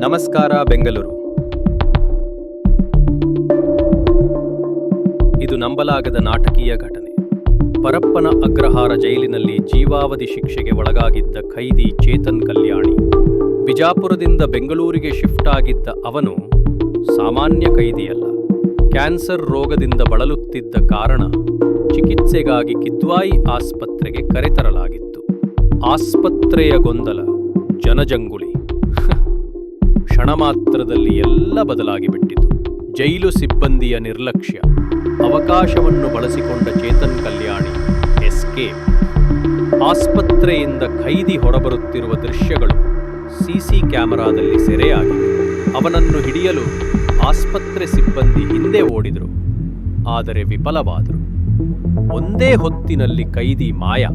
ನಮಸ್ಕಾರ ಬೆಂಗಳೂರು. ಇದು ನಂಬಲಾಗದ ನಾಟಕೀಯ ಘಟನೆ. ಪರಪ್ಪನ ಅಗ್ರಹಾರ ಜೈಲಿನಲ್ಲಿ ಜೀವಾವಧಿ ಶಿಕ್ಷೆಗೆ ಒಳಗಾಗಿದ್ದ ಖೈದಿ ಚೇತನ್ ಕಲ್ಯಾಣಿ ಬಿಜಾಪುರದಿಂದ ಬೆಂಗಳೂರಿಗೆ ಶಿಫ್ಟ್ ಆಗಿದ್ದ ಅವನು ಸಾಮಾನ್ಯ ಖೈದಿಯಲ್ಲ. ಕ್ಯಾನ್ಸರ್ ರೋಗದಿಂದ ಬಳಲುತ್ತಿದ್ದ ಕಾರಣ ಚಿಕಿತ್ಸೆಗಾಗಿ ಕಿದ್ವಾಯಿ ಆಸ್ಪತ್ರೆಗೆ ಕರೆತರಲಾಗಿತ್ತು. ಆಸ್ಪತ್ರೆಯ ಗೊಂದಲ, ಜನಜಂಗುಳಿ, ಕ್ಷಣ ಮಾತ್ರದಲ್ಲಿ ಎಲ್ಲ ಬದಲಾಗಿಬಿಟ್ಟಿತು. ಜೈಲು ಸಿಬ್ಬಂದಿಯ ನಿರ್ಲಕ್ಷ್ಯ, ಅವಕಾಶವನ್ನು ಬಳಸಿಕೊಂಡ ಚೇತನ್ ಕಲ್ಯಾಣಿ ಎಸ್ಕೇಪ್. ಆಸ್ಪತ್ರೆಯಿಂದ ಖೈದಿ ಹೊರಬರುತ್ತಿರುವ ದೃಶ್ಯಗಳು ಸಿಸಿ ಕ್ಯಾಮೆರಾದಲ್ಲಿ ಸೆರೆಯಾಗಿವೆ. ಅವನನ್ನು ಹಿಡಿಯಲು ಆಸ್ಪತ್ರೆ ಸಿಬ್ಬಂದಿ ಹಿಂದೆ ಓಡಿದರು, ಆದರೆ ವಿಫಲವಾದರು. ಒಂದೇ ಹೊತ್ತಿನಲ್ಲಿ ಖೈದಿ ಮಾಯ.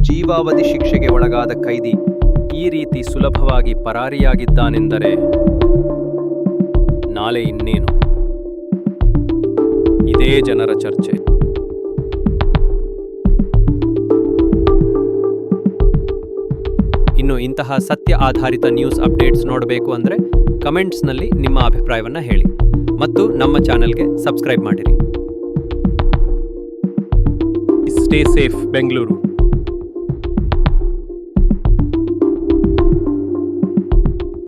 ಜೀವಾವಧಿ ಶಿಕ್ಷೆಗೆ ಒಳಗಾದ ಖೈದಿ ಈ ರೀತಿ ಸುಲಭವಾಗಿ ಪರಾರಿಯಾಗಿದ್ದಾನೆಂದರೆ ನಾಳೆ ಇನ್ನೇನು? ಇದೇ ಜನರ ಚರ್ಚೆ. ಇನ್ನು ಇಂತಹ ಸತ್ಯ ಆಧಾರಿತ ನ್ಯೂಸ್ ಅಪ್ಡೇಟ್ಸ್ ನೋಡಬೇಕು ಅಂದರೆ ಕಮೆಂಟ್ಸ್ನಲ್ಲಿ ನಿಮ್ಮ ಅಭಿಪ್ರಾಯವನ್ನು ಹೇಳಿ ಮತ್ತು ನಮ್ಮ ಚಾನೆಲ್ಗೆ ಸಬ್ಸ್ಕ್ರೈಬ್ ಮಾಡಿರಿ. Stay safe Bengaluru.